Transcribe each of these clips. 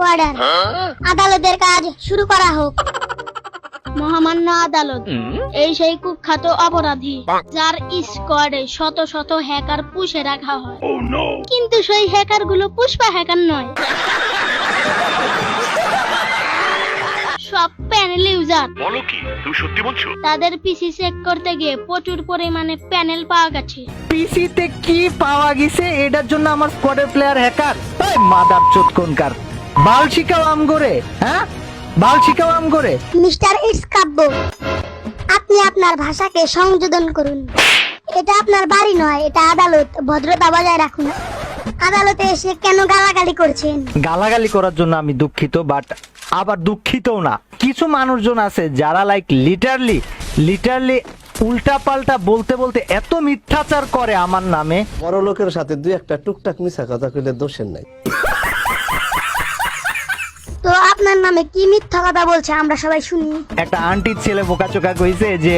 Order, আদালতের কাজ শুরু করা হোক। মহামান্য আদালত, এই সেই কুখ্যাত অপরাধী যার স্কোয়াডে শত শত হ্যাকার পুষে রাখা হয়, কিন্তু সেই হ্যাকার গুলো পুষ্পা হ্যাকার নয়, সব প্যানেল ইউজার। বলো কি, তুমি সত্যি বলছো? তাদের পিসি চেক করতে গিয়ে প্রচুর পরিমাণে প্যানেল পাওয়া গেছে। পিসিতে কি পাওয়া গেছে এটার জন্য আমার স্কোয়াডের প্লেয়ার হ্যাকার? ওই মাদার চোদ কোনকার, বাল শিখাও আম করে, হ্যাঁ বাল শিখাও আম করে। মিস্টার ইটস কাব্য, আপনি আপনার ভাষাকে সংযোজন করুন। এটা আপনার বাড়ি নয়, এটা আদালত। ভদ্রতা বজায় রাখুন। আদালতে এসে কেন গালাগালি করছেন? গালাগালি করার জন্য আমি দুঃখিত, বাট আবার দুঃখিতও না। কিছু মানুষজন আছে যারা লাইক লিটারলি উল্টা পাল্টা বলতে বলতে এত মিথ্যাচার করে আমার নামে। বড় লোকের সাথে দুই একটা টুকটাক মিছা কথা কইলে দোষের নাই। তো আপনার নামে কি মিথ্যা কথা বলছে আমরা সবাই শুনি। একটা আন্টির ছেলে বোকাচোকা কইছে যে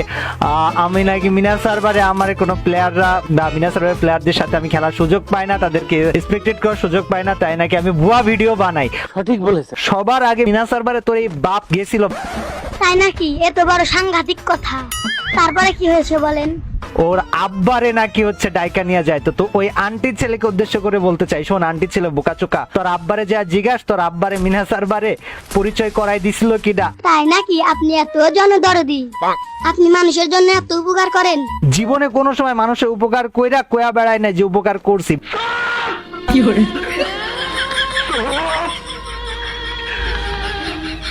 আমি নাকি মিনা সার্ভারে আমার কোনো প্লেয়াররা বা মিনা সার্ভারের প্লেয়ারদের সাথে আমি খেলার সুযোগ পাই না, তাদেরকে রেসপেক্টেড করার সুযোগ পাই না, তাই নাকি আমি ভুয়া ভিডিও বানাই। সঠিক বলেছে। সবার আগে মিনা সার্ভারে তোর এই বাপ গেছিল। তাই নাকি? এত বড় সাংঘাতিক কথা। তারপরে কি হয়েছে বলেন? ওর আব্বারে নাকি হচ্ছে ডাইকা নিয়ে যায়। তো ওই আন্টির ছেলেকে উদ্দেশ্য করে বলতে চাই, শোন আন্টির ছেলে বোকাচোকা, তোর আব্বারে যা জিজ্ঞাস তোর আব্বারে মিনা সার্ভারে পরিচয় করাই দিছিল কিডা। তাই নাকি? আপনি এত জনদরদি, আপনি মানুষের জন্য এত উপকার করেন? জীবনে কোনো সময় মানুষের উপকার কয়া বেড়ায় না যে উপকার করছি।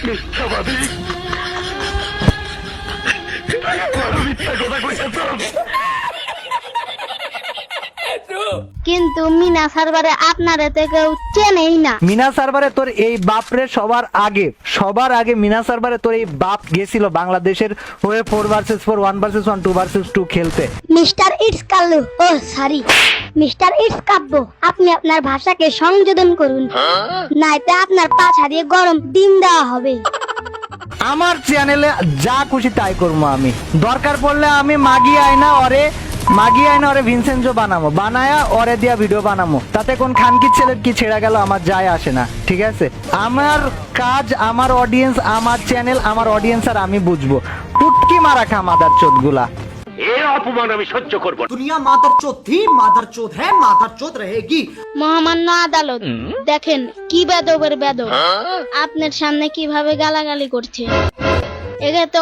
মিথ্যাবাদী, মিথ্যা কথা কইছে তো। কিন্তু মিনা সার্ভারে আপনার এতে কেউ চেনেই না। মিনা সার্ভারে তোর এই বাপরে সবার আগে মিনা সার্ভারে তোর এই বাপ গেছিল বাংলাদেশের হয়ে 4 vs 4, 1 vs 1, 2 vs 2 খেলতে। মিস্টার ইটস কাল্লু, ও সরি মিস্টার ইটস কাব্য, আপনি আপনার ভাষাকে সংযোজন করুন, নাইতে আপনার পাছা দিয়ে গরম ডিম দেওয়া হবে। আমার চ্যানেলে যা খুশি তাই করবো আমি। দরকার পড়লে আমি মাগি আয়না ওরে ভিনসেন্জো বানায়া ওরে দিয়া ভিডিও বানামো। তাতে কোন খানকির ছেলের কি ছেড়া গেল আমার যায় আসে না, ঠিক আছে? আমার কাজ, আমার অডিয়েন্স, আমার চ্যানেল, আমার অডিয়েন্স আর আমি বুঝবো। টুটকি মারা খা মাদার চোদ গুলা। এই অপমান আমি সহ্য করব না। दुनिया मादरचोद थी, मादरचोद है, मादरचोद रहेगी। মহামান্য আদালত, দেখেন কি বেদবের বেদব আপনার সামনে কিভাবে গালাগালি করছে। একে তো